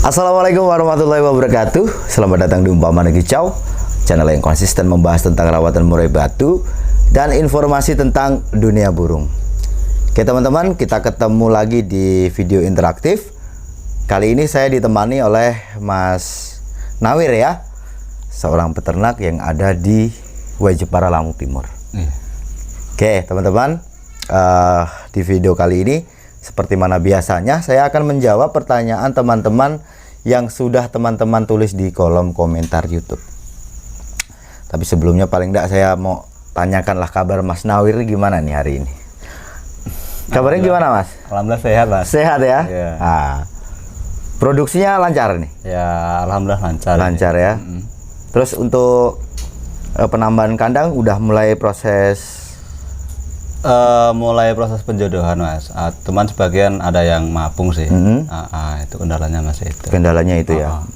Assalamualaikum warahmatullahi wabarakatuh. Selamat datang di Umpama Kicau, channel yang konsisten membahas tentang rawatan murai batu dan informasi tentang dunia burung. Oke teman-teman, kita ketemu lagi di video interaktif. Kali ini saya ditemani oleh Mas Nawir ya, seorang peternak yang ada di Jepara, Lampung Timur. Oke teman-teman, di video kali ini seperti mana biasanya, saya akan menjawab pertanyaan teman-teman yang sudah teman-teman tulis di kolom komentar YouTube. Tapi sebelumnya paling tidak saya mau tanyakanlah kabar Mas Nawir gimana nih hari ini. Kabarnya gimana Mas? Alhamdulillah sehat Mas. Sehat ya? Iya. Nah, produksinya lancar nih? Ya alhamdulillah lancar. Lancar ya. Terus untuk penambahan kandang udah mulai proses? Mulai proses penjodohan Mas. Teman sebagian ada yang mapung sih. Itu kendalanya Mas itu. Kendalanya itu ya.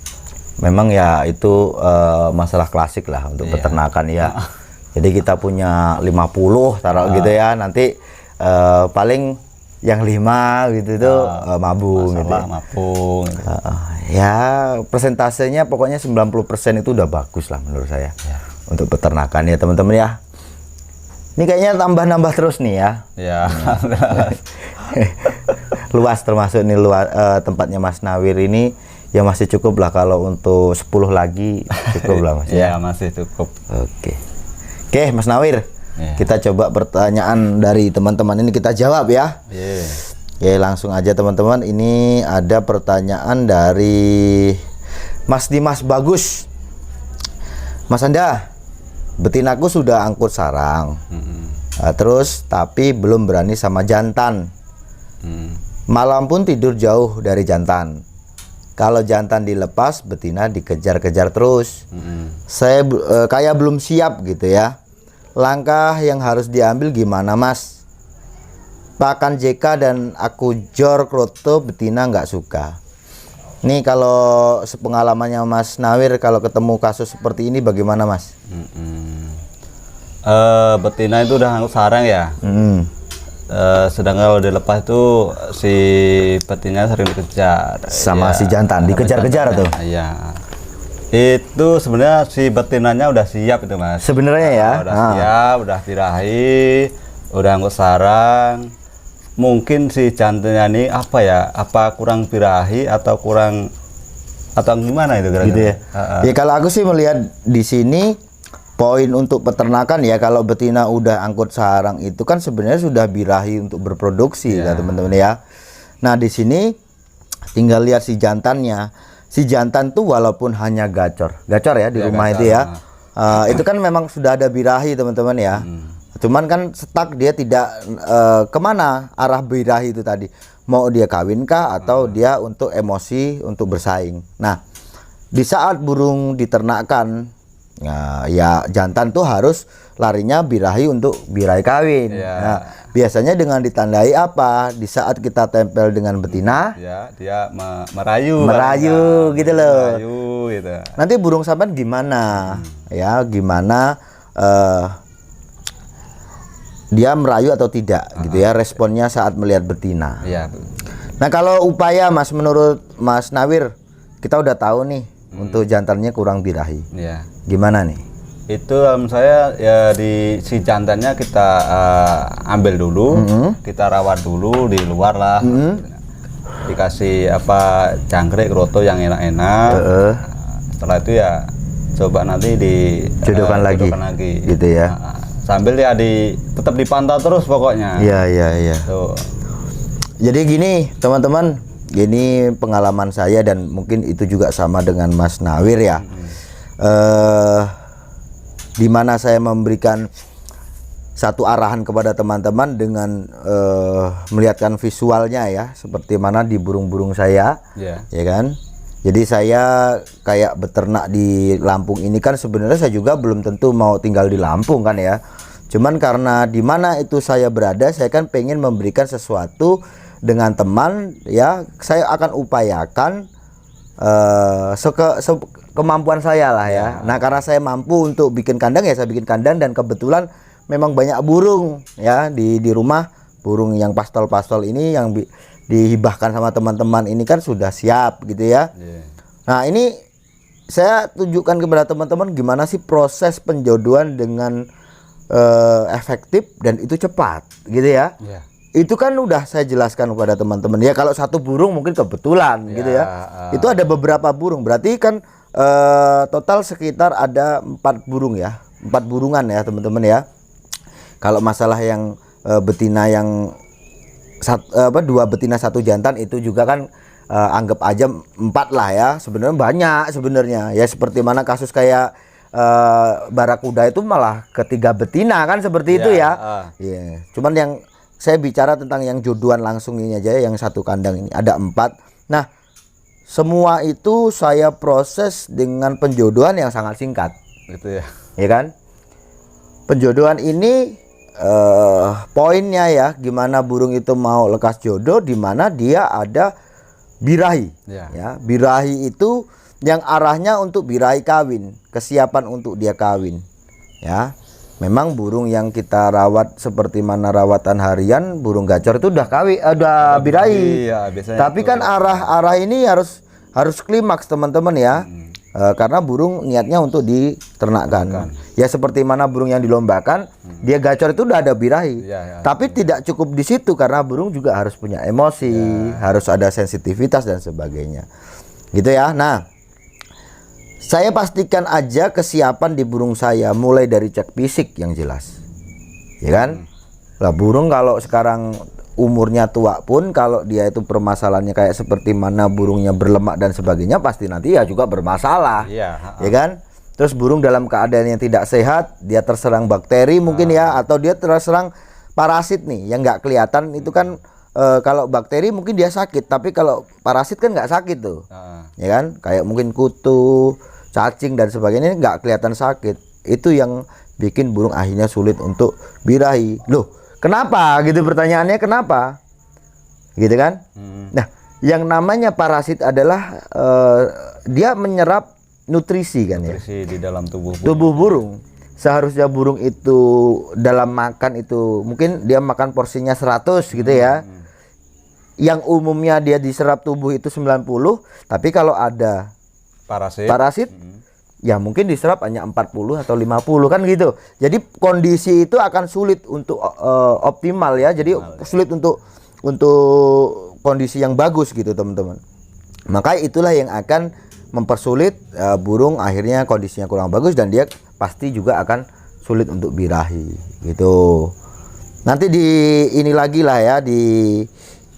Memang ya itu masalah klasik lah untuk peternakan ya. Jadi kita punya 50 taruh gitu ya. Nanti paling yang 5 gitu tuh mabung gitu. Mapung. Gitu. Ya persentasenya pokoknya 90% itu udah bagus lah menurut saya. Untuk peternakan ya teman-teman ya. Ini kayaknya tambah-nambah terus nih ya. Ya. Luas termasuk nih tempatnya Mas Nawir ini ya masih cukup lah, kalau untuk 10 lagi cukup lah Mas ya. Ya masih cukup. Oke Mas Nawir, kita coba pertanyaan dari teman-teman ini kita jawab ya. Oke langsung aja teman-teman, ini ada pertanyaan dari Mas Dimas Bagus. Mas Anda, betinaku sudah angkut sarang, terus tapi belum berani sama jantan. Malam pun tidur jauh dari jantan. Kalau jantan dilepas, betina dikejar-kejar terus. Saya kayak belum siap gitu ya. Langkah yang harus diambil gimana Mas? Pakan JK dan aku jor kroto betina nggak suka. Nih kalau sepengalamannya Mas Nawir, kalau ketemu kasus seperti ini bagaimana Mas? Betina itu udah angkut sarang ya. Sedangkan kalau dilepas itu si betina sering dikejar sama si jantan, dikejar-kejar tuh. Iya. Itu sebenarnya si betinanya udah siap itu Mas. Sebenarnya ya. Udah siap, udah birahi, udah angkut sarang. Mungkin si jantannya ini apa ya? Apa kurang birahi atau kurang atau gimana itu kira-kira? Gitu ya. Ya kalau aku sih melihat di sini poin untuk peternakan ya, kalau betina udah angkut sarang itu kan sebenarnya sudah birahi untuk berproduksi ya teman-teman ya. Nah di sini tinggal lihat si jantannya. Si jantan tuh walaupun hanya gacor ya di rumah gacor, itu ya. Itu kan memang sudah ada birahi teman-teman ya. Cuman kan stuck, dia tidak kemana arah birahi itu tadi. Mau dia kawin kah atau dia untuk emosi, untuk bersaing. Nah di saat burung diternakkan, ya jantan tuh harus larinya birahi untuk birahi kawin. Nah biasanya dengan ditandai apa? Di saat kita tempel dengan betina, dia merayu gitu loh. Merayu gitu. Nanti burung sampean gimana? Ya gimana dia merayu atau tidak gitu ya, responnya saat melihat betina. Nah kalau upaya Mas, menurut Mas Nawir, kita udah tahu nih untuk jantannya kurang birahi. Gimana nih? Itu saya ya di si jantannya kita ambil dulu, kita rawat dulu di luar lah. Dikasih apa jangkrik kroto yang enak-enak. Setelah itu ya coba nanti jodohkan lagi gitu ya. Sambil ya tetap dipantau terus pokoknya. Iya. Jadi gini teman-teman, gini pengalaman saya dan mungkin itu juga sama dengan Mas Nawir ya. Dimana saya memberikan satu arahan kepada teman-teman dengan melihatkan visualnya ya, seperti mana di burung-burung saya, ya kan. Jadi saya kayak beternak di Lampung ini kan sebenarnya saya juga belum tentu mau tinggal di Lampung kan ya. Cuman karena di mana itu saya berada, saya kan pengen memberikan sesuatu dengan teman ya. Saya akan upayakan kemampuan saya lah ya. Nah karena saya mampu untuk bikin kandang ya saya bikin kandang, dan kebetulan memang banyak burung ya di rumah, burung yang pastol-pastol ini yang dihibahkan sama teman-teman ini kan sudah siap gitu ya. Nah ini saya tunjukkan kepada teman-teman gimana sih proses penjodohan dengan efektif dan itu cepat gitu ya. Itu kan udah saya jelaskan kepada teman-teman ya. Kalau satu burung mungkin kebetulan gitu ya. Itu ada beberapa burung, berarti kan total sekitar ada 4 burung ya, 4 burungan ya teman-teman ya. Kalau masalah yang betina yang 2 betina 1 jantan itu juga kan anggap aja 4 lah ya. Sebenarnya banyak sebenarnya ya, seperti mana kasus kayak barakuda itu malah ketiga betina kan seperti itu ya. Cuman yang saya bicara tentang yang jodohan langsung ini aja, yang 1 kandang ini ada 4. Nah semua itu saya proses dengan penjodohan yang sangat singkat gitu ya. Ya kan, penjodohan ini poinnya ya, gimana burung itu mau lekas jodoh, dimana dia ada birahi ya. Birahi itu yang arahnya untuk birahi kawin, kesiapan untuk dia kawin ya. Memang burung yang kita rawat seperti mana rawatan harian, burung gacor itu udah kawin, udah birahi. Tapi kan arah ini harus klimaks teman-teman ya. Karena burung niatnya untuk diternakkan. Ya seperti mana burung yang dilombakan, dia gacor itu udah ada birahi. Tapi tidak cukup di situ, karena burung juga harus punya emosi, harus ada sensitivitas dan sebagainya. Gitu ya. Nah, saya pastikan aja kesiapan di burung saya mulai dari cek fisik yang jelas. Ya kan? Lah burung kalau sekarang umurnya tua pun, kalau dia itu permasalahannya kayak seperti mana burungnya berlemak dan sebagainya, pasti nanti ya juga bermasalah. Ya kan? Terus burung dalam keadaan yang tidak sehat, dia terserang bakteri mungkin ya, atau dia terserang parasit nih yang nggak kelihatan. Itu kan kalau bakteri mungkin dia sakit, tapi kalau parasit kan nggak sakit tuh. Ya kan? Kayak mungkin kutu, cacing dan sebagainya nggak kelihatan sakit. Itu yang bikin burung akhirnya sulit untuk birahi. Loh, kenapa gitu pertanyaannya, kenapa? Gitu kan? Nah, yang namanya parasit adalah dia menyerap nutrisi kan, nutrisi di dalam tubuh burung. Seharusnya burung itu dalam makan itu mungkin dia makan porsinya 100 gitu ya. Yang umumnya dia diserap tubuh itu 90, tapi kalau ada parasit ya mungkin diserap hanya 40 atau 50 kan gitu. Jadi kondisi itu akan sulit untuk optimal ya. Jadi sulit untuk kondisi yang bagus gitu teman-teman. Maka itulah yang akan mempersulit burung, akhirnya kondisinya kurang bagus dan dia pasti juga akan sulit untuk birahi gitu. Nanti ini lagi lah ya,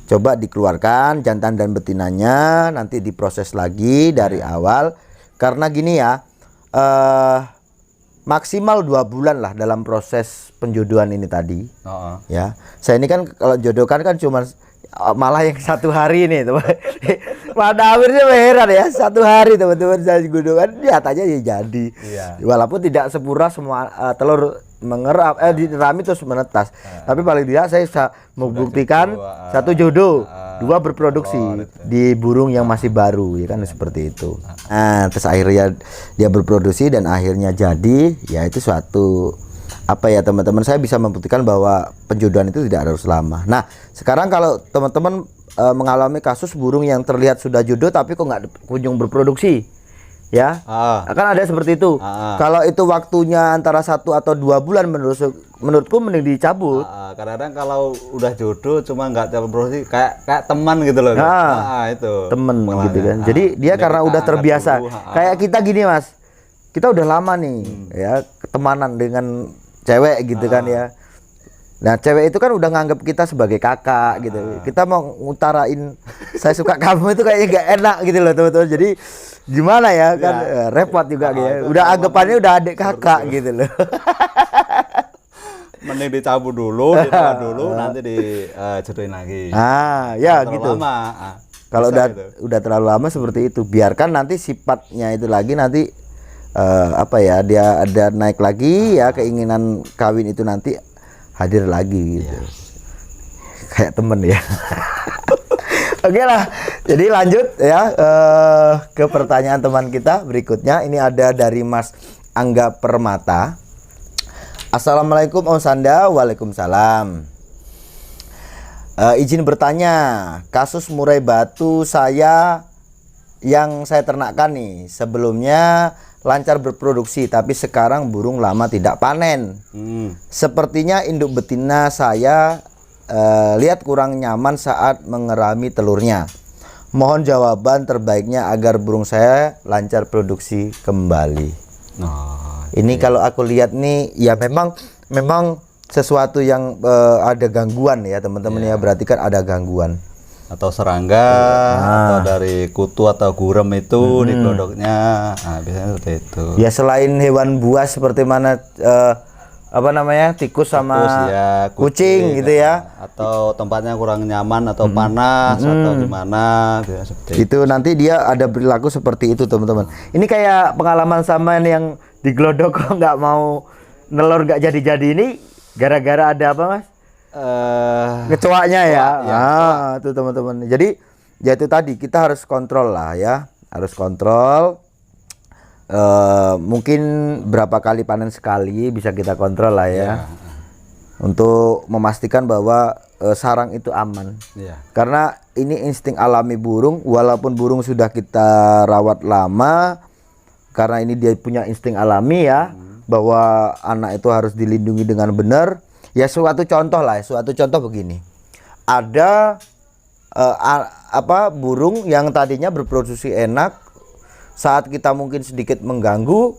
coba dikeluarkan jantan dan betinanya, nanti diproses lagi dari awal. Karena gini ya, maksimal 2 bulan lah dalam proses penjodohan ini tadi. Ya, saya ini kan kalau jodohkan kan cuma malah yang 1 hari ini teman. Pada akhirnya heran ya, 1 hari teman-teman saya jodohkan, lihat aja ya jadi. Walaupun tidak sempurna semua telur mengerap dirami terus menetas, tapi paling tidak saya bisa membuktikan 1 jodoh, 2 berproduksi di burung yang masih baru ya kan, seperti itu. Nah, terus akhirnya dia berproduksi dan akhirnya jadi, ya itu suatu apa ya teman-teman, saya bisa membuktikan bahwa penjodohan itu tidak harus lama. Nah, sekarang kalau teman-teman mengalami kasus burung yang terlihat sudah jodoh tapi kok nggak kunjung berproduksi, ya akan ada seperti itu. Kalau itu waktunya antara 1 atau 2 bulan, menurutku mending dicabut. Kadang-kadang kalau udah jodoh cuma nggak terproduksi, kayak teman gitu loh. Itu temen gitu kan. Jadi dia karena udah terbiasa kayak kita gini mas, kita udah lama nih ya ketemanan dengan cewek gitu kan ya. Nah cewek itu kan udah nganggap kita sebagai kakak gitu. Kita mau ngutarain saya suka kamu itu kayaknya gak enak gitu loh teman-teman. Jadi gimana ya kan, repot juga gitu. Udah anggapannya udah adik kakak gitu loh. Mending dicabut dulu, ditahan dulu, nanti dijodohin lagi. Ya gitu. Kalau udah terlalu lama seperti itu, biarkan nanti sifatnya itu lagi nanti apa ya, dia ada naik lagi ya, keinginan kawin itu nanti hadir lagi gitu. Kayak temen ya. Oke lah, jadi lanjut ya ke pertanyaan teman kita berikutnya. Ini ada dari Mas Angga Permata. Assalamualaikum Om Sanda. Waalaikumsalam. Izin bertanya, kasus murai batu yang saya ternakkan nih, sebelumnya lancar berproduksi, tapi sekarang burung lama tidak panen. Sepertinya induk betina saya lihat kurang nyaman saat mengerami telurnya. Mohon jawaban terbaiknya agar burung saya lancar produksi kembali. Ini kalau aku lihat nih, ya memang sesuatu yang ada gangguan ya teman-teman ya, berarti kan ada gangguan. Atau serangga, atau dari kutu atau gurem itu di glodoknya, biasanya seperti itu. Ya selain hewan buas seperti mana tikus sama kucing gitu ya, atau tempatnya kurang nyaman atau panas atau gimana, biasanya seperti itu. Nanti dia ada perilaku seperti itu teman-teman. Ini kayak pengalaman sama yang di glodok kok nggak mau nelur, nggak jadi ini gara-gara ada apa mas? Kecoaknya ya. Itu teman-teman. Jadi ya itu tadi kita harus kontrol lah ya, harus kontrol. Mungkin berapa kali panen sekali bisa kita kontrol lah ya, untuk memastikan bahwa sarang itu aman. Karena ini insting alami burung, walaupun burung sudah kita rawat lama, karena ini dia punya insting alami ya, bahwa anak itu harus dilindungi dengan benar. Ya suatu contoh begini, ada burung yang tadinya berproduksi enak, saat kita mungkin sedikit mengganggu,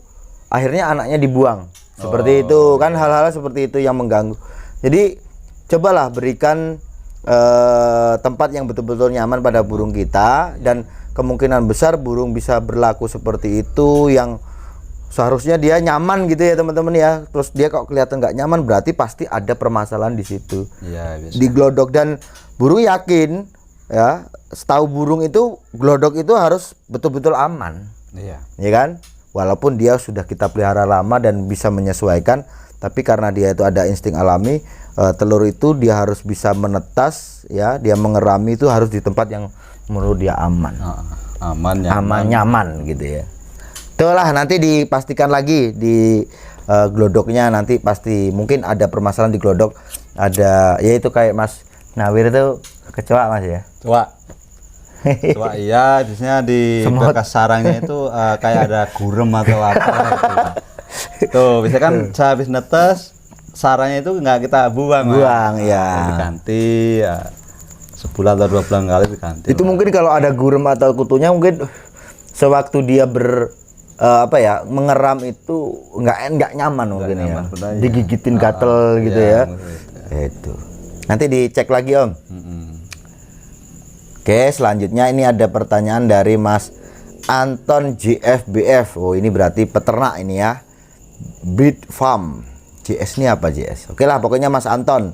akhirnya anaknya dibuang. Seperti itu kan, hal-hal seperti itu yang mengganggu. Jadi cobalah berikan tempat yang betul-betul nyaman pada burung kita, dan kemungkinan besar burung bisa berlaku seperti itu, yang seharusnya dia nyaman gitu ya teman-teman ya. Terus dia kok kelihatan nggak nyaman, berarti pasti ada permasalahan di situ. Di glodok. Dan burung yakin ya, setahu burung itu glodok itu harus betul-betul aman. Ya kan? Walaupun dia sudah kita pelihara lama dan bisa menyesuaikan, tapi karena dia itu ada insting alami, telur itu dia harus bisa menetas ya, dia mengerami itu harus di tempat yang menurut dia aman. Aman nyaman gitu ya. Itulah nanti dipastikan lagi di glodoknya, nanti pasti mungkin ada permasalahan di glodok, ada ya itu kayak Mas Nawir itu kecoa mas ya. Coba iya, biasanya di bekas sarangnya itu kayak ada gurem atau apa gitu. Tuh biasanya kan sehabis netes sarangnya itu nggak kita buang ya, diganti ya, sebulan atau 2 bulan kali diganti. Itu mungkin kalau ada gurem atau kutunya, mungkin sewaktu dia mengeram itu nggak nyaman mungkin ya, digigitin gatel gitu ya. Itu nanti dicek lagi om. Oke, selanjutnya ini ada pertanyaan dari Mas Anton JFBF. Oh ini berarti peternak ini ya, Breed Farm. JS ini apa JS? Oke lah pokoknya Mas Anton,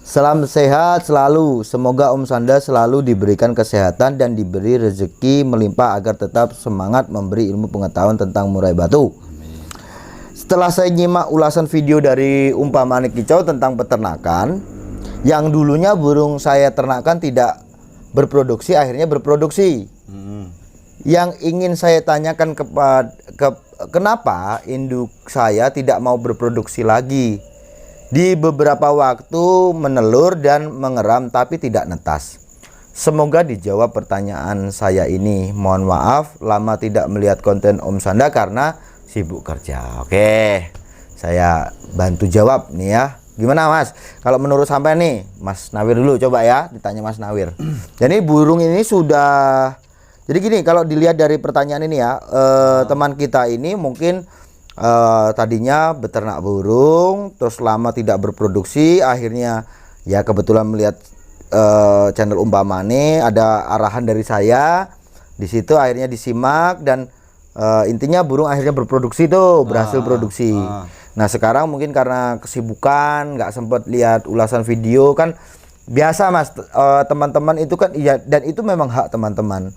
salam sehat selalu, semoga Om Sanda selalu diberikan kesehatan dan diberi rezeki melimpah agar tetap semangat memberi ilmu pengetahuan tentang murai batu. Setelah saya nyimak ulasan video dari Umpamanik Kicau tentang peternakan, yang dulunya burung saya ternakan tidak berproduksi, akhirnya berproduksi. Yang ingin saya tanyakan kenapa induk saya tidak mau berproduksi lagi? Di beberapa waktu menelur dan mengeram tapi tidak netas. Semoga dijawab pertanyaan saya ini. Mohon maaf lama tidak melihat konten Om Sanda karena sibuk kerja. Oke, saya bantu jawab nih ya. Gimana mas? Kalau menurut sampai nih, Mas Nawir dulu coba ya, ditanya Mas Nawir. Jadi burung ini sudah, jadi gini, kalau dilihat dari pertanyaan ini ya, teman kita ini mungkin tadinya beternak burung, terus lama tidak berproduksi, akhirnya ya kebetulan melihat channel Umpamane, ada arahan dari saya, di situ akhirnya disimak dan intinya burung akhirnya berproduksi tuh, berhasil produksi. Nah sekarang mungkin karena kesibukan nggak sempat lihat ulasan video kan, biasa mas, teman-teman itu kan iya, dan itu memang hak teman-teman.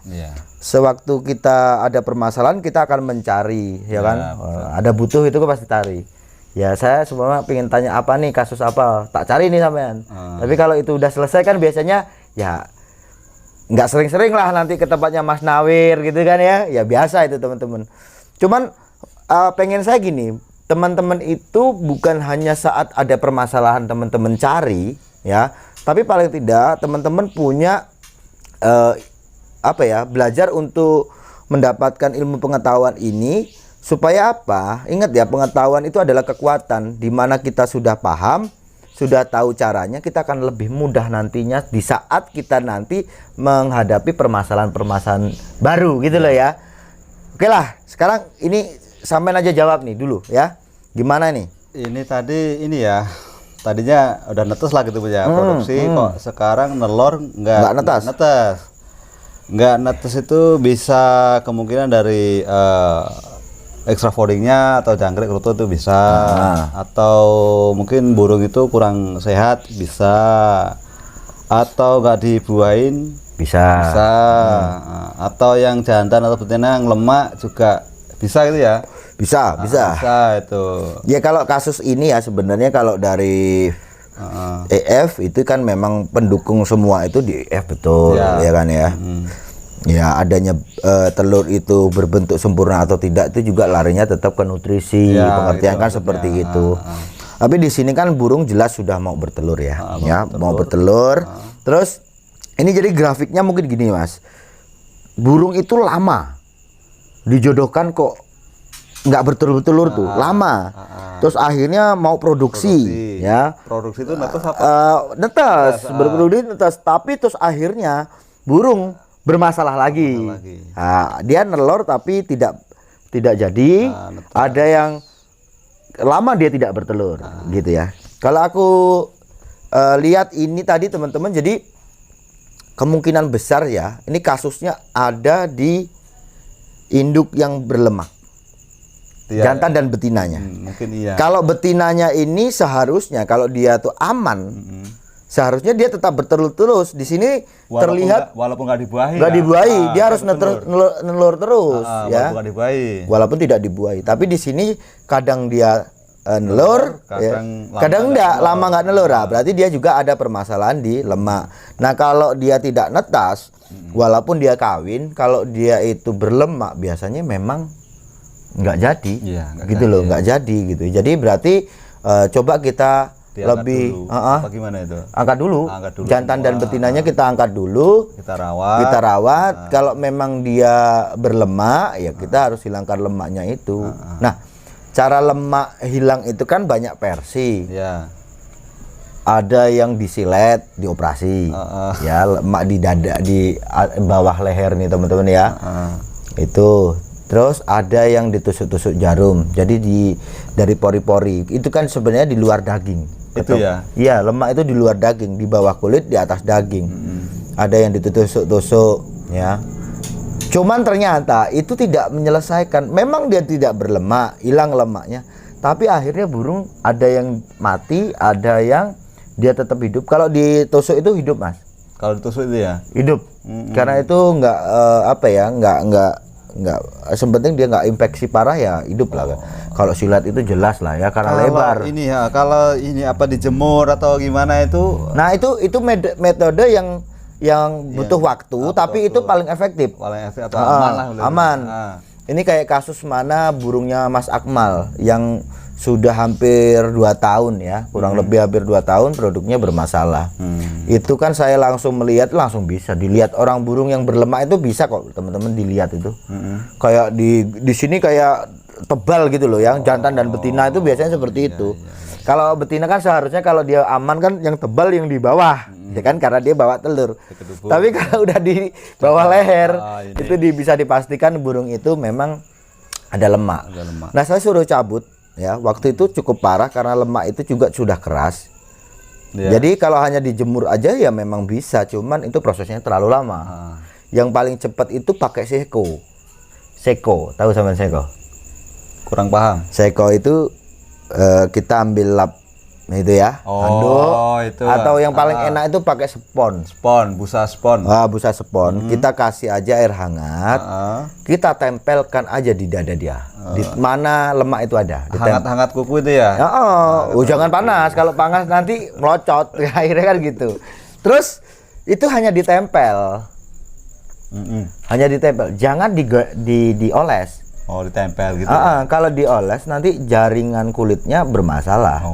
Sewaktu kita ada permasalahan kita akan mencari ya kan, ada butuh itu kan pasti cari. Ya saya sebenarnya pengen tanya apa nih, kasus apa, tak cari nih sampean. Tapi kalau itu udah selesai kan biasanya ya nggak sering-sering lah nanti ke tempatnya Mas Nawir gitu kan ya, ya biasa itu teman-teman. Cuman pengen saya gini, teman-teman itu bukan hanya saat ada permasalahan teman-teman cari, ya. Tapi paling tidak teman-teman punya belajar untuk mendapatkan ilmu pengetahuan ini supaya apa? Ingat ya, pengetahuan itu adalah kekuatan. Di mana kita sudah paham, sudah tahu caranya, kita akan lebih mudah nantinya di saat kita nanti menghadapi permasalahan-permasalahan baru gitu loh ya. Oke lah, sekarang ini sampean aja jawab nih dulu ya. Gimana nih? Ini tadi ini ya. Tadinya udah netes lah gitu ya produksi, kok sekarang nelor nggak netes. Nggak netes itu bisa kemungkinan dari extra foldingnya atau jangkrik kroto itu bisa, atau mungkin burung itu kurang sehat bisa, atau nggak dibuahin bisa. Atau yang jantan atau betina yang lemak juga bisa gitu ya. Bisa itu. Ya kalau kasus ini ya sebenarnya kalau dari EF itu kan memang pendukung semua itu di EF betul ya kan ya. Ya adanya telur itu berbentuk sempurna atau tidak itu juga larinya tetap ke nutrisi, pengertian gitu, kan seperti itu. Tapi di sini kan burung jelas sudah mau bertelur ya, mau bertelur. Terus ini jadi grafiknya mungkin gini Mas. Burung itu lama dijodohkan kok nggak bertelur-telur tuh lama, terus akhirnya mau produksi. Ya produksi itu netes apa? Netes berproduksi netes, tapi terus akhirnya burung bermasalah lagi. Dia nelor tapi tidak jadi. Ada yang lama dia tidak bertelur gitu ya. Kalau aku lihat ini tadi teman-teman, jadi kemungkinan besar ya ini kasusnya ada di induk yang berlemak. Jantan dan betinanya. Mungkin iya. Kalau betinanya ini seharusnya kalau dia tuh aman, seharusnya dia tetap bertelur terus. Di sini terlihat walaupun nggak dibuahi. Nggak dibuahi, dia harus nelur terus ya. Walaupun nggak dibuahi. Walaupun tidak dibuahi. Tapi di sini kadang dia nelur, kadang enggak, lama nggak nelur. Berarti dia juga ada permasalahan di lemak. Nah kalau dia tidak netas, walaupun dia kawin, kalau dia itu berlemak biasanya memang nggak jadi, gitu loh, nggak jadi gitu. Jadi berarti coba kita lebih gimana itu? Angkat dulu. Jantan dan betinanya kita angkat dulu. Kita rawat. Kalau memang dia berlemak, ya kita harus hilangkan lemaknya itu. Nah, cara lemak hilang itu kan banyak versi. Ada yang disilet, dioperasi. Ya, lemak di dada, di bawah leher nih teman-teman ya. Itu. Terus ada yang ditusuk-tusuk jarum. Jadi dari pori-pori. Itu kan sebenarnya di luar daging. Itu ya? Iya, lemak itu di luar daging, di bawah kulit, di atas daging. Ada yang ditusuk-tusuk ya. Cuman ternyata itu tidak menyelesaikan. Memang dia tidak berlemak, hilang lemaknya. Tapi akhirnya burung ada yang mati, ada yang dia tetap hidup. Kalau ditusuk itu hidup, Mas. Kalau ditusuk itu ya? Hidup. Karena itu enggak enggak sepenting dia nggak infeksi parah ya hidup lah. Kalau silat itu jelas lah ya karena lebar. Ini ya kalau ini apa dijemur atau gimana itu? Nah itu metode yang butuh waktu tapi itu paling efektif. Paling efektif atau aman lah. Aman. Ini kayak kasus mana burungnya Mas Akmal yang sudah hampir 2 tahun ya, kurang lebih hampir 2 tahun produknya bermasalah. Itu kan saya langsung melihat, langsung bisa dilihat orang burung yang berlemak itu bisa kok teman-teman dilihat itu. Kayak di sini kayak tebal gitu loh, yang jantan dan betina itu biasanya seperti itu. Kalau betina kan seharusnya kalau dia aman kan yang tebal yang di bawah, ya kan karena dia bawa telur. Tapi kalau udah di bawah leher, itu bisa dipastikan burung itu memang ada lemak. Nah saya suruh cabut. Ya, waktu itu cukup parah karena lemak itu juga sudah keras. Jadi kalau hanya dijemur aja ya memang bisa, cuman itu prosesnya terlalu lama. Yang paling cepat itu pakai seko. Seko, tahu sama seko? Kurang paham. Seko itu kita ambil lap itu ya, handuk. Itu. Atau yang paling enak itu pakai spons. Busa spons. Busa spons. Kita kasih aja air hangat. Kita tempelkan aja di dada dia. Di mana lemak itu ada. Hangat-hangat kuku itu ya? Jangan panas. Kalau panas nanti melocot. Akhirnya kan gitu. Terus itu hanya ditempel. Hanya ditempel. Jangan dioles. Ditempel gitu. Kalau dioles nanti jaringan kulitnya bermasalah.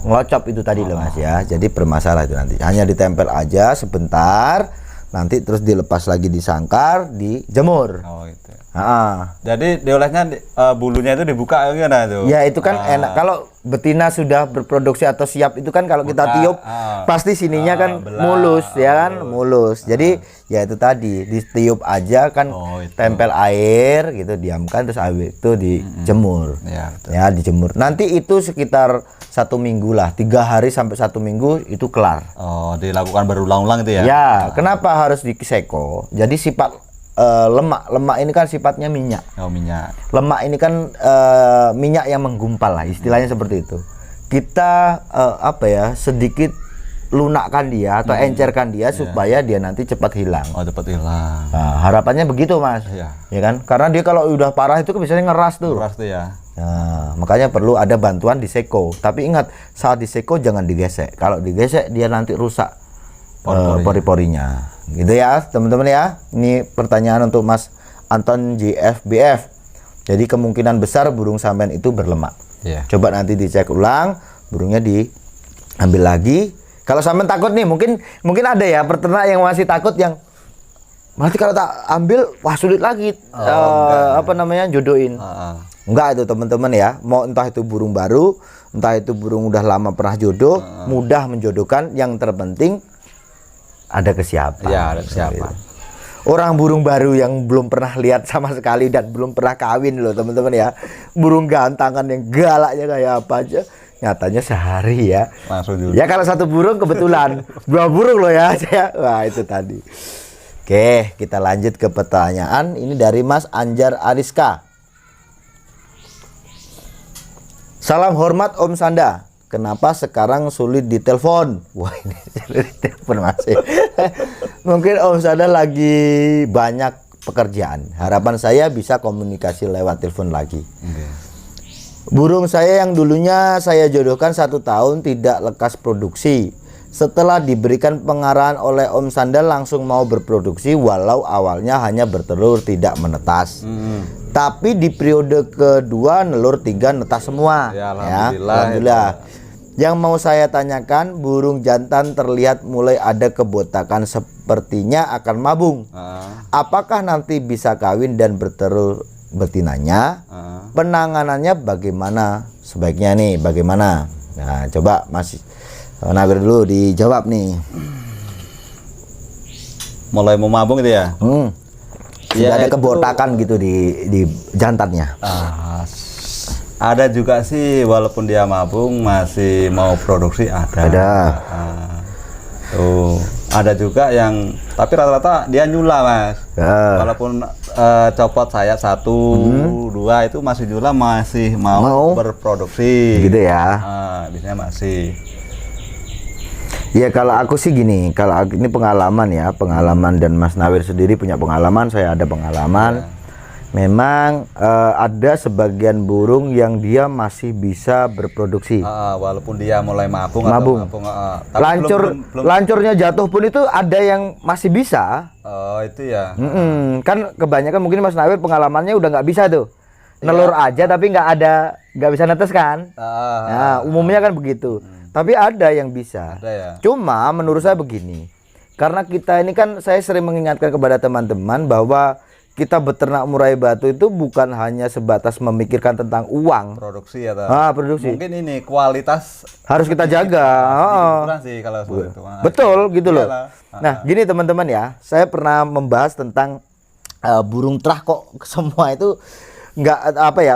ngelocop itu tadi loh Mas ya. Jadi bermasalah itu nanti. Hanya ditempel aja sebentar, nanti terus dilepas lagi di sangkar, dijemur. Oh itu. Jadi diolesnya bulunya itu dibuka gimana itu? Ya itu kan enak. Kalau betina sudah berproduksi atau siap itu kan kalau kita tiup pasti sininya kan mulus ya kan, mulus. Jadi ya itu tadi ditiup aja kan, tempel air gitu, diamkan terus air itu dijemur. Ya dijemur. Nanti itu sekitar 1 minggu lah, 3 hari sampai 1 minggu itu kelar. Oh, dilakukan berulang-ulang itu ya? Ya, kenapa harus diseko? Jadi sifat lemak ini kan sifatnya minyak. Oh, minyak. Lemak ini kan minyak yang menggumpal lah, istilahnya seperti itu. Kita sedikit lunakkan dia atau encerkan dia supaya dia nanti cepat hilang. Oh, cepat hilang. Nah, harapannya begitu Mas. Ya kan? Karena dia kalau udah parah itu biasanya ngeras tuh. Ngeras tuh ya. Nah, makanya perlu ada bantuan diseko. Tapi ingat, saat diseko jangan digesek. Kalau digesek dia nanti rusak pori-porinya. Gitu ya teman-teman ya. Ini pertanyaan untuk Mas Anton JFBF. Jadi kemungkinan besar burung sampean itu berlemak. Coba nanti dicek ulang, burungnya diambil lagi. Kalau sampean takut nih, mungkin ada ya peternak yang masih takut, yang nanti kalau tak ambil wah sulit lagi jodohin. Enggak itu teman-teman ya. Mau entah itu burung baru, entah itu burung udah lama pernah jodoh, mudah menjodohkan. Yang terpenting ada kesiapan. Ya, ada kesiapan. Orang burung baru yang belum pernah lihat sama sekali dan belum pernah kawin loh teman-teman ya. Burung gantangan yang galaknya kayak apa aja, nyatanya sehari ya. Langsung jodoh. Ya kalau 1 burung kebetulan 2 burung loh ya. Wah itu tadi. Oke, kita lanjut ke pertanyaan. Ini dari Mas Anjar Ariska. Salam hormat Om Sanda. Kenapa sekarang sulit ditelepon? Wah ini sulit ditelepon masih. Mungkin Om Sanda lagi banyak pekerjaan. Harapan saya bisa komunikasi lewat telepon lagi. Burung saya yang dulunya saya jodohkan 1 tahun tidak lekas produksi. Setelah diberikan pengarahan oleh Om Sanda langsung mau berproduksi, walau awalnya hanya bertelur tidak menetas. Tapi di periode kedua nelur 3 netas semua. Ya, alhamdulillah. Alhamdulillah. Yang mau saya tanyakan, burung jantan terlihat mulai ada kebotakan, sepertinya akan mabung. Apakah nanti bisa kawin dan bertelur betinanya? Penanganannya bagaimana? Sebaiknya nih bagaimana? Nah coba Mas Nawir dulu dijawab nih. Mulai mau mabung itu ya? Sudah ada kebotakan gitu di jantannya. Ada juga sih, walaupun dia mabung masih mau produksi ada. Ada juga yang tapi rata-rata dia nyula Mas. Walaupun copot sayap 1, 2 itu masih nyula, masih mau berproduksi. Gitu ya. Biasanya masih. Ya kalau aku sih gini, kalau ini pengalaman dan Mas Nawir sendiri punya pengalaman, saya ada pengalaman. Memang ada sebagian burung yang dia masih bisa berproduksi. Walaupun dia mulai mabung. Lancurnya jatuh pun itu ada yang masih bisa. Oh itu ya. Kan kebanyakan mungkin Mas Nawir pengalamannya udah nggak bisa tuh. Nelur aja tapi nggak bisa netes kan. Nah umumnya kan begitu. Tapi ada yang bisa. Ada ya. Cuma menurut saya begini, karena kita ini kan saya sering mengingatkan kepada teman-teman bahwa kita beternak murai batu itu bukan hanya sebatas memikirkan tentang uang. Produksi atau produksi. Mungkin ini kualitas harus kita jaga. Sih kalau itu. Betul gitu loh. Nah, gini teman-teman ya, saya pernah membahas tentang burung terah kok semua itu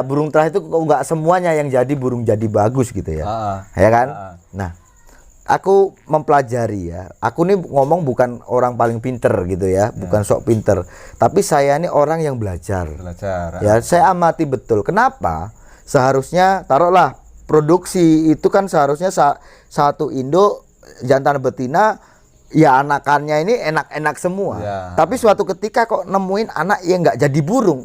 burung terah itu kok nggak semuanya yang jadi burung jadi bagus gitu ya. Ya kan? Nah, aku mempelajari ya. Aku nih ngomong bukan orang paling pinter gitu ya, bukan sok pinter. Tapi saya ini orang yang belajar. Ya, saya amati betul. Kenapa? Seharusnya taruhlah produksi itu kan seharusnya satu induk jantan betina ya anakannya ini enak-enak semua. Tapi suatu ketika kok nemuin anak yang nggak jadi burung,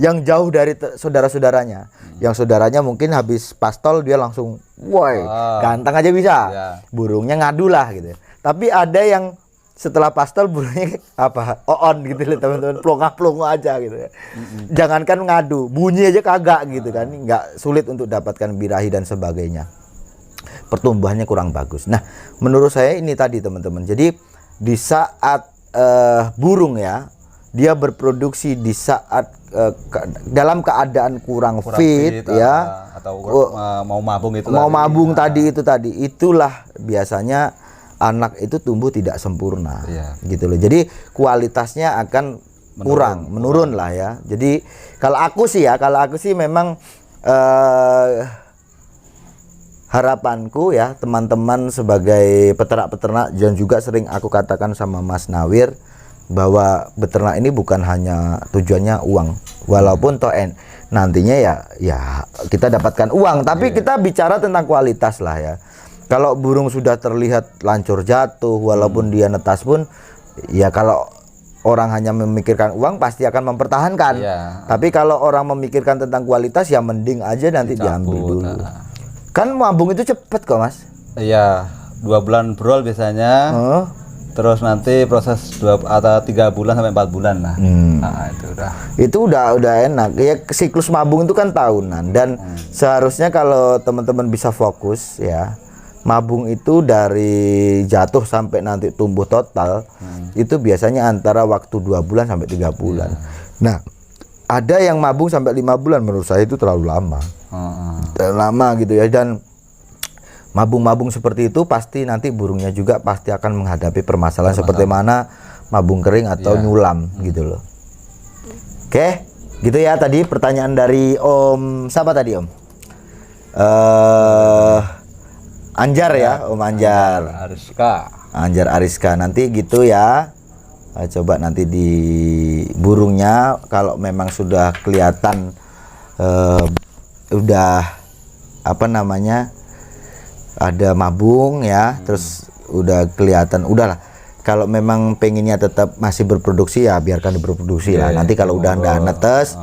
yang jauh dari saudara-saudaranya, yang saudaranya mungkin habis pastol dia langsung, woi ganteng aja bisa, burungnya ngadu lah gitu. Tapi ada yang setelah pastol burungnya on gitu loh teman-teman, plonga-plongo aja gitu ya. Jangankan ngadu, bunyi aja kagak gitu kan, nggak sulit untuk dapatkan birahi dan sebagainya. pertumbuhannya kurang bagus. Nah, menurut saya ini tadi teman-teman. Jadi di saat burung ya, dia berproduksi di saat dalam keadaan kurang fit ya, atau mau mabung itulah biasanya anak itu tumbuh tidak sempurna, gitu loh. Jadi kualitasnya akan menurun lah ya. Jadi kalau aku sih memang harapanku ya, teman-teman sebagai peternak-peternak, dan juga sering aku katakan sama Mas Nawir bahwa beternak ini bukan hanya tujuannya uang, walaupun nantinya ya kita dapatkan uang, tapi kita bicara tentang kualitas lah ya. Kalau burung sudah terlihat lancur jatuh, walaupun dia netas pun, ya kalau orang hanya memikirkan uang pasti akan mempertahankan. Tapi kalau orang memikirkan tentang kualitas, ya mending aja nanti diambil dulu. Kan mabung itu cepet kok Mas. Iya, 2 bulan brol biasanya. Terus nanti proses 2 atau 3 bulan sampai 4 bulan lah. Nah, itu udah enak. Ya siklus mabung itu kan tahunan, dan seharusnya kalau teman-teman bisa fokus ya, mabung itu dari jatuh sampai nanti tumbuh total itu biasanya antara waktu 2 bulan sampai 3 bulan. Nah, ada yang mabung sampai 5 bulan, menurut saya itu terlalu lama. Terlalu lama gitu ya. Dan mabung-mabung seperti itu pasti nanti burungnya juga pasti akan menghadapi permasalahan seperti mana mabung kering atau nyulam gitu loh. Oke, gitu ya tadi pertanyaan dari Om siapa tadi Om? Anjar ya, Om Anjar. Anjar Ariska. Nanti gitu ya. Coba nanti di burungnya kalau memang sudah kelihatan udah apa namanya ada mabung ya, terus udah kelihatan, udahlah kalau memang pengennya tetap masih berproduksi ya biarkan berproduksi lah. Nanti kalau udah nggak netes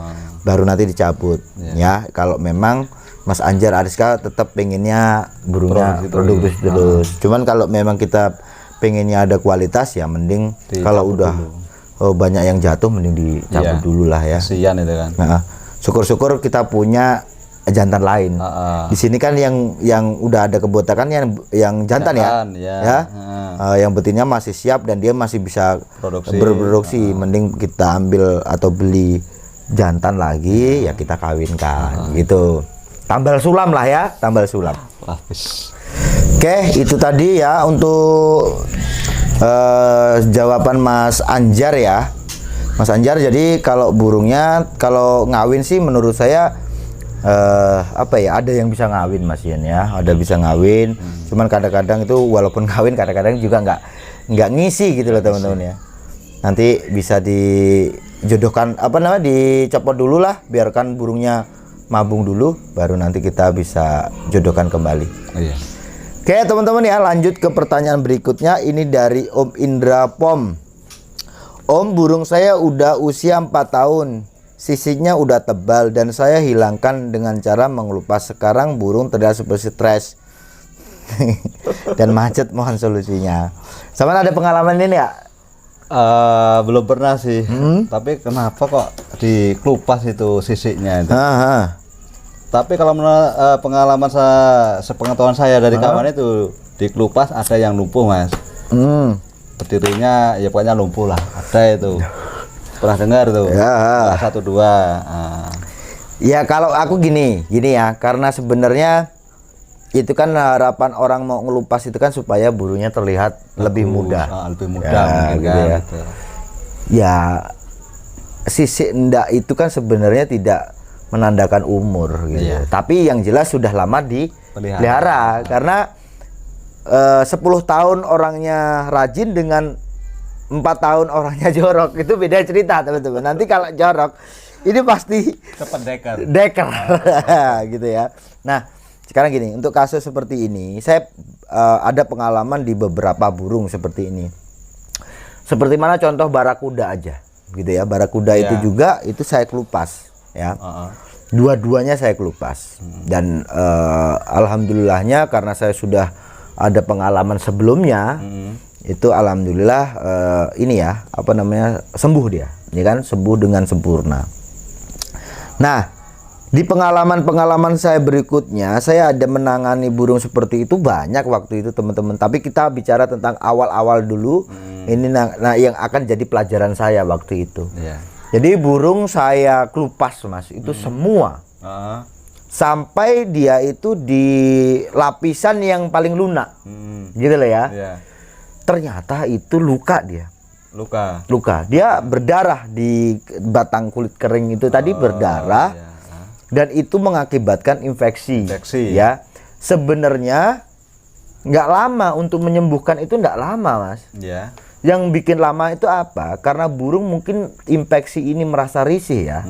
baru nanti dicabut ya. Kalau memang Mas Anjar Ariska tetap pengennya burungnya produksi terus. Cuman kalau memang kita pengennya ada kualitas ya mending kalau udah banyak yang jatuh mending dicabut dulu lah ya. Kasihan itu kan. Nah, syukur-syukur kita punya jantan lain. Di sini kan yang udah ada kebotakan yang jantan ya. Yang betinnya masih siap dan dia masih bisa berproduksi. Mending kita ambil atau beli jantan lagi ya kita kawinkan gitu. Tambal sulam lah ya, tambal sulam. Oke, itu tadi ya untuk jawaban Mas Anjar ya. Mas Anjar, jadi kalau burungnya kalau ngawin sih menurut saya apa ya, ada yang bisa ngawin Mas Ian ya, ada bisa ngawin. Cuman kadang-kadang itu walaupun ngawin kadang-kadang juga nggak ngisi gitu loh teman-teman ya. Nanti bisa dijodohkan apa namanya, dicopot dulu lah, biarkan burungnya mabung dulu, baru nanti kita bisa jodohkan kembali. Oke teman-teman ya, lanjut ke pertanyaan berikutnya. Ini dari Om Indra Pom. Om, burung saya udah usia 4 tahun. Sisinya udah tebal dan saya hilangkan dengan cara mengelupas. Sekarang burung terlihat seperti stres dan macet, mohon solusinya. Sama ada pengalaman ini ya? Belum pernah sih. Tapi kenapa kok dikelupas itu sisiknya itu? Tapi kalau menurut pengalaman sepengetahuan saya dari kawan itu, dikelupas ada yang lumpuh Mas. Berdirinya ya pokoknya lumpuh lah, ada itu. Pernah dengar tuh ya. 1, 2. Ya kalau aku gini ya, karena sebenarnya itu kan harapan orang mau ngelupas itu kan supaya burungnya terlihat lebih muda. Lebih muda gitu kan, ya. Gitu. Ya sisik endak itu kan sebenarnya tidak menandakan umur gitu. Tapi yang jelas sudah lama dipelihara. Karena 10 tahun orangnya rajin dengan 4 tahun orangnya jorok, itu beda cerita teman-teman. Nanti kalau jorok ini pasti deker gitu ya. Nah sekarang gini, untuk kasus seperti ini saya ada pengalaman di beberapa burung seperti ini. Seperti mana contoh barakuda aja gitu ya. Barakuda itu juga itu saya kelupas ya. Dua-duanya saya kelupas. Dan alhamdulillahnya karena saya sudah ada pengalaman sebelumnya, itu alhamdulillah ini ya sembuh dia, ya kan, sembuh dengan sempurna. Nah Di pengalaman-pengalaman saya berikutnya, saya ada menangani burung seperti itu banyak waktu itu teman-teman. Tapi kita bicara tentang awal-awal dulu. Ini yang akan jadi pelajaran saya waktu itu. Iya. Jadi burung saya kelupas Mas, itu semua. Sampai dia itu di lapisan yang paling lunak. Gitu loh ya. Iya. Ternyata itu luka dia. Luka. Dia berdarah di batang kulit kering itu tadi berdarah. Iya. Dan itu mengakibatkan infeksi. Ya, sebenarnya nggak lama untuk menyembuhkan itu, nggak lama Mas. Ya. Yang bikin lama itu apa? Karena burung mungkin infeksi ini merasa risih ya.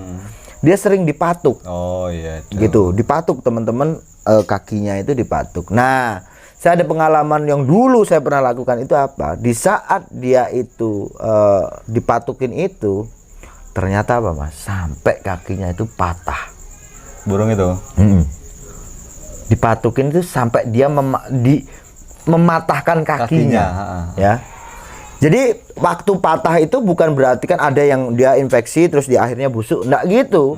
Dia sering dipatuk. Oh iya. Gitu, dipatuk teman-teman, kakinya itu dipatuk. Nah, saya ada pengalaman yang dulu saya pernah lakukan itu apa? Di saat dia itu dipatukin itu, ternyata apa Mas? Sampai kakinya itu patah. Burung itu dipatukin itu sampai dia mematahkan kakinya. Ya. Jadi waktu patah itu bukan berarti kan ada yang dia infeksi terus di akhirnya busuk, enggak gitu.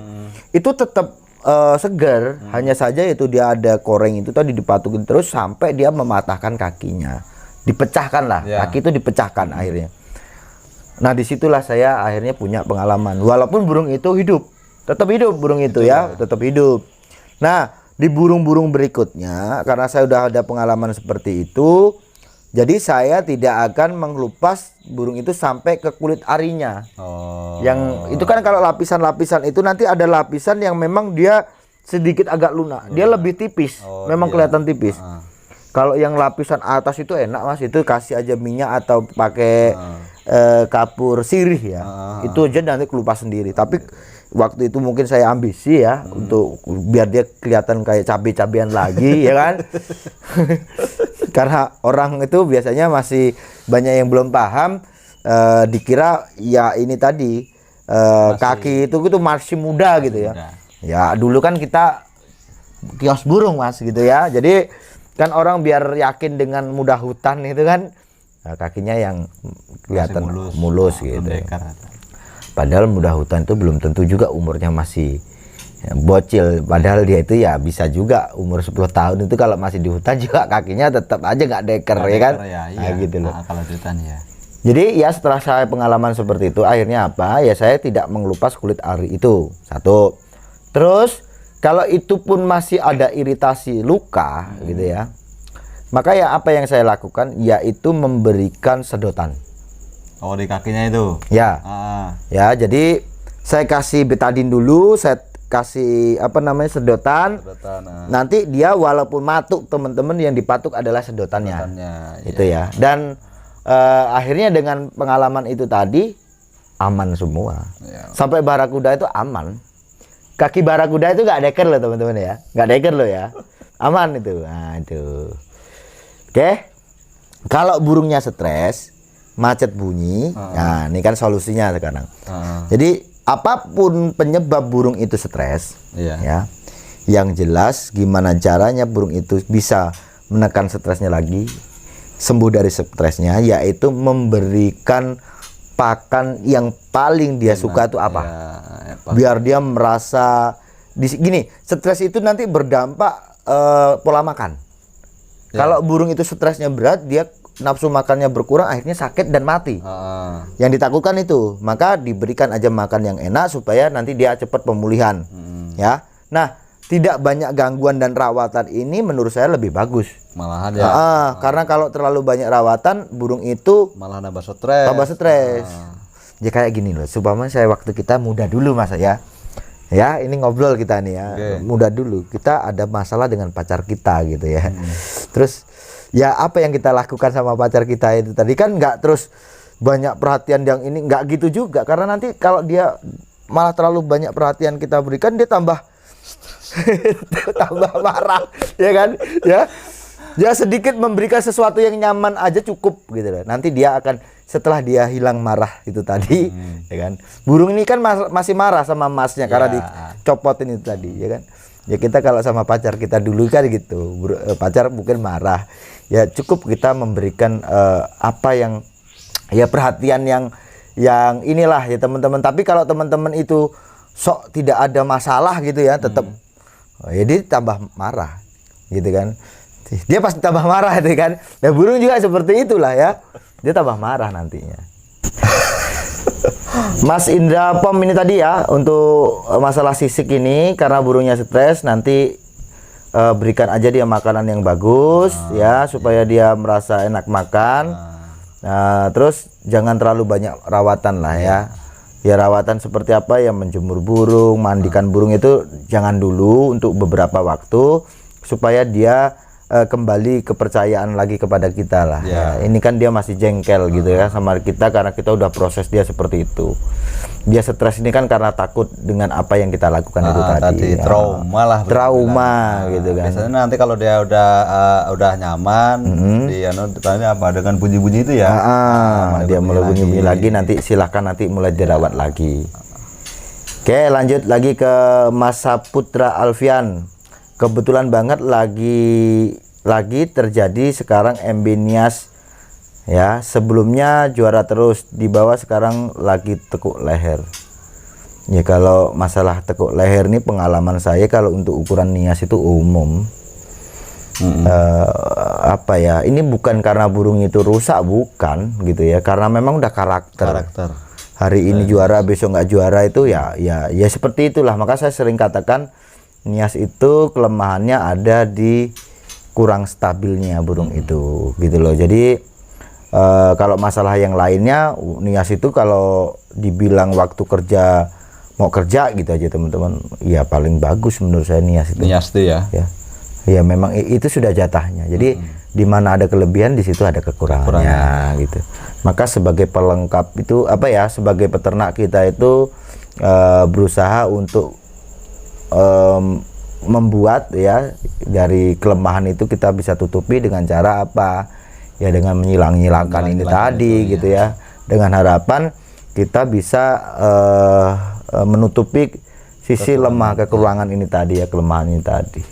Itu tetap segar, hanya saja itu dia ada koreng itu tadi dipatukin terus sampai dia mematahkan kakinya. Dipecahkan lah, kaki itu dipecahkan akhirnya. Nah, disitulah saya akhirnya punya pengalaman. Walaupun burung itu hidup, tetap hidup burung itu ya, tetap hidup. Nah, di burung-burung berikutnya, karena saya udah ada pengalaman seperti itu, jadi saya tidak akan mengelupas burung itu sampai ke kulit arinya. Yang itu kan kalau lapisan-lapisan itu nanti ada lapisan yang memang dia sedikit agak lunak, dia lebih tipis, memang kelihatan tipis. Kalau yang lapisan atas itu enak Mas, itu kasih aja minyak atau pakai kapur sirih ya, itu aja nanti kelupas sendiri. Tapi waktu itu mungkin saya ambisi ya, untuk biar dia kelihatan kayak cabai-cabean lagi ya kan. Karena orang itu biasanya masih banyak yang belum paham, dikira ya ini tadi kaki itu masih muda gitu ya. Ya dulu kan kita kios burung Mas gitu ya. Jadi kan orang biar yakin dengan muda hutan itu kan, kakinya yang kelihatan mulus gitu. Padahal muda hutan itu belum tentu juga umurnya masih bocil. Padahal dia itu ya bisa juga umur 10 tahun itu kalau masih di hutan juga kakinya tetap aja nggak deker ya kan. Nah, gitu loh. Kalau di hutan ya. Jadi ya setelah saya pengalaman seperti itu, akhirnya apa? Ya saya tidak mengelupas kulit ari itu. Satu. Terus kalau itu pun masih ada iritasi luka gitu ya. Maka ya apa yang saya lakukan yaitu memberikan sedotan. Oh, di kakinya itu? Ya. Ya, jadi saya kasih betadin dulu, saya kasih sedotan. Nanti dia walaupun matuk teman-teman, yang dipatuk adalah sedotannya. Itu ya. Dan akhirnya dengan pengalaman itu tadi aman semua. Sampai barakuda itu aman. Kaki barakuda itu nggak deker loh teman-teman ya. Nggak deker loh ya. Aman itu. Nah, itu. Oke. Kalau burungnya stres, macet bunyi, nah ini kan solusinya sekarang. Jadi apapun penyebab burung itu stres, ya, yang jelas gimana caranya burung itu bisa menekan stresnya lagi, sembuh dari stresnya, yaitu memberikan pakan yang paling dia suka itu apa? Biar dia merasa gini, stres itu nanti berdampak pola makan. Kalau burung itu stresnya berat, dia nafsu makannya berkurang, akhirnya sakit dan mati. Yang ditakutkan itu, maka diberikan aja makan yang enak supaya nanti dia cepat pemulihan. Ya, nah tidak banyak gangguan dan rawatan ini menurut saya lebih bagus. Malahan ya. Karena kalau terlalu banyak rawatan, burung itu malah nambah stres. Ya kayak gini loh, supaya saya waktu kita muda dulu Mas ya. Ya, ini ngobrol kita nih ya. Muda dulu, kita ada masalah dengan pacar kita gitu ya. Terus ya apa yang kita lakukan sama pacar kita itu tadi kan nggak terus banyak perhatian yang ini, nggak gitu juga. Karena nanti kalau dia malah terlalu banyak perhatian kita berikan, dia tambah tambah marah, ya kan? Ya sedikit memberikan sesuatu yang nyaman aja cukup gitu loh. Nanti dia akan, setelah dia hilang marah itu tadi, ya kan? Burung ini kan masih marah sama masnya karena dicopotin itu tadi, ya kan? Ya kita kalau sama pacar kita dulu kan gitu, pacar mungkin marah, ya cukup kita memberikan apa yang ya perhatian yang inilah ya teman-teman. Tapi kalau teman-teman itu sok tidak ada masalah gitu ya, tetap ya dia tambah marah gitu kan. Dia pasti tambah marah itu kan. Ya burung juga seperti itulah ya. Dia tambah marah nantinya. Mas Indra Pom ini tadi ya, untuk masalah sisik ini karena burungnya stres, nanti berikan aja dia makanan yang bagus ya, supaya dia merasa enak makan. Nah, terus jangan terlalu banyak rawatan lah ya. Ya rawatan seperti apa ya, menjemur burung, mandikan burung itu jangan dulu untuk beberapa waktu, supaya dia kembali kepercayaan lagi kepada kita lah. Ya, ini kan dia masih jengkel gitu ya sama kita, karena kita udah proses dia seperti itu. Dia stres ini kan karena takut dengan apa yang kita lakukan itu tadi. Ya. Trauma lah. Trauma gitu kan. Biasanya nanti kalau dia udah nyaman, dia tanya apa dengan bunyi-bunyi itu ya. Dia mulai bunyi-bunyi lagi, nanti silahkan nanti mulai dirawat lagi. Oke, lanjut lagi ke Mas Saputra Alfian. Kebetulan banget lagi terjadi sekarang MB Nias ya, sebelumnya juara terus, di bawah sekarang lagi tekuk leher. Ya kalau masalah tekuk leher ini pengalaman saya, kalau untuk ukuran Nias itu umum. Apa ya, ini bukan karena burung itu rusak, bukan gitu ya, karena memang udah karakter. Hari ini juara, besok nggak juara, itu ya seperti itulah. Maka saya sering katakan Nias itu kelemahannya ada di kurang stabilnya burung itu gitu loh. Jadi kalau masalah yang lainnya, Nias itu kalau dibilang waktu kerja, mau kerja gitu aja teman-teman, ya paling bagus menurut saya Nias itu. Nias itu ya. Ya memang itu sudah jatahnya. Jadi di mana ada kelebihan, di situ ada kekurangannya gitu. Maka sebagai pelengkap itu apa ya, sebagai peternak kita itu berusaha untuk membuat ya dari kelemahan itu kita bisa tutupi dengan cara apa ya, dengan menyilang-nyilangkan ini tadi gitu ya, dengan harapan kita bisa menutupi sisi lemah, kekurangan ini tadi ya, kelemahan ini tadi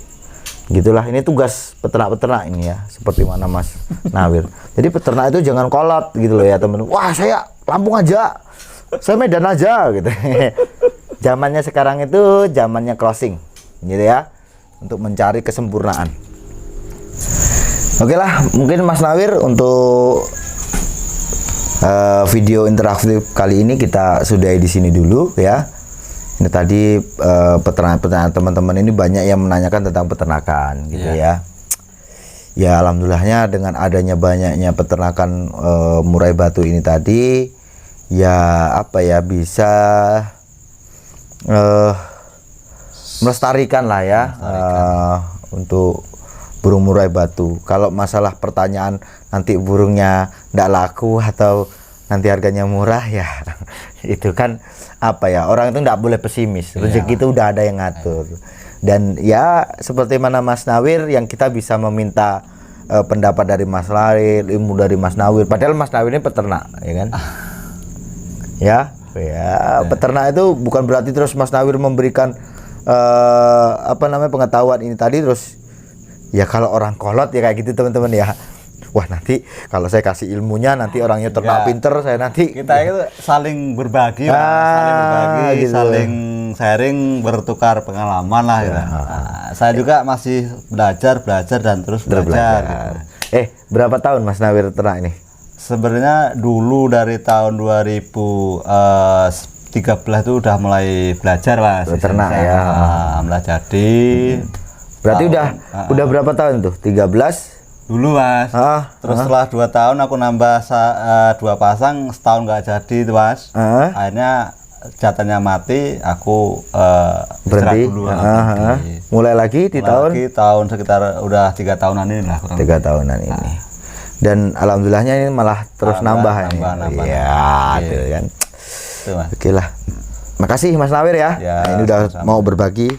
gitulah. Ini tugas peternak-peternak ini ya, seperti mana Mas Nawir. Jadi peternak itu jangan kolot gitu loh ya teman. Wah saya Lampung aja, saya Medan aja gitu. Zamannya sekarang itu zamannya crossing gitu ya, untuk mencari kesempurnaan. Oke lah, mungkin Mas Nawir untuk video interaktif kali ini kita sudahi di sini dulu ya. Ini tadi peternak-peternak teman-teman ini banyak yang menanyakan tentang peternakan gitu ya. Ya alhamdulillahnya dengan adanya banyaknya peternakan murai batu ini tadi ya, apa ya, bisa melestarikan lah ya, untuk burung murai batu. Kalau masalah pertanyaan nanti burungnya tidak laku atau nanti harganya murah ya, itu kan apa ya, orang itu tidak boleh pesimis. Rezeki itu udah ada yang ngatur. Dan ya seperti mana Mas Nawir, yang kita bisa meminta pendapat dari Mas Nawir, ilmu dari Mas Nawir. Padahal Mas Nawir ini peternak, ya kan? Ya, peternak itu bukan berarti terus Mas Nawir memberikan pengetahuan ini tadi terus ya, kalau orang kolot ya kayak gitu teman-teman ya. Wah nanti kalau saya kasih ilmunya nanti orangnya ternak pinter, saya nanti kita itu saling berbagi, gitu. Saling sharing, bertukar pengalaman lah gitu. Saya juga masih belajar dan terus belajar. Gitu. Berapa tahun Mas Nawir ternak ini? Sebenarnya dulu dari tahun 2013 itu udah mulai belajar lah ternak ya. Mulai jadi. Berarti udah berapa tahun tuh? 13 dulu Mas. Terus setelah 2 tahun aku nambah 2 pasang, setahun nggak jadi itu Mas. Akhirnya jatahnya mati, aku berhenti dulu. Mulai lagi di tahun sekitar udah 3 tahunan ini lah. 3 tahunan ini. Dan alhamdulillahnya ini malah terus nambah. Ya, tuh kan. Oke lah. Makasih Mas Nawir ya. Ini udah mau berbagi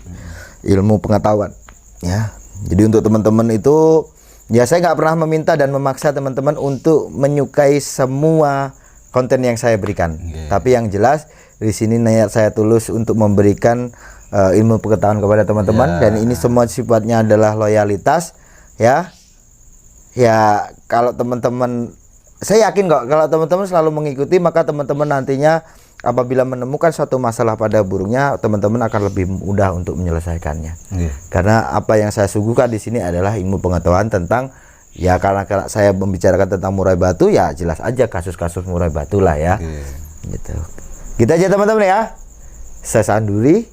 ilmu pengetahuan ya. Jadi untuk teman-teman itu ya, saya nggak pernah meminta dan memaksa teman-teman untuk menyukai semua konten yang saya berikan. Tapi yang jelas di sini niat saya tulus untuk memberikan ilmu pengetahuan kepada teman-teman, dan ini semua sifatnya adalah loyalitas ya. Ya kalau teman-teman, saya yakin kok kalau teman-teman selalu mengikuti, maka teman-teman nantinya apabila menemukan suatu masalah pada burungnya, teman-teman akan lebih mudah untuk menyelesaikannya. Karena apa yang saya suguhkan di sini adalah ilmu pengetahuan tentang, ya karena saya membicarakan tentang murai batu, ya jelas aja kasus-kasus murai batu lah ya. Gitu. Gitu aja teman-teman ya. Saya Sanduri,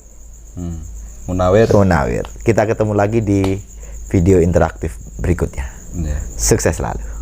Munawir. Kita ketemu lagi di video interaktif berikutnya. Sukses selalu.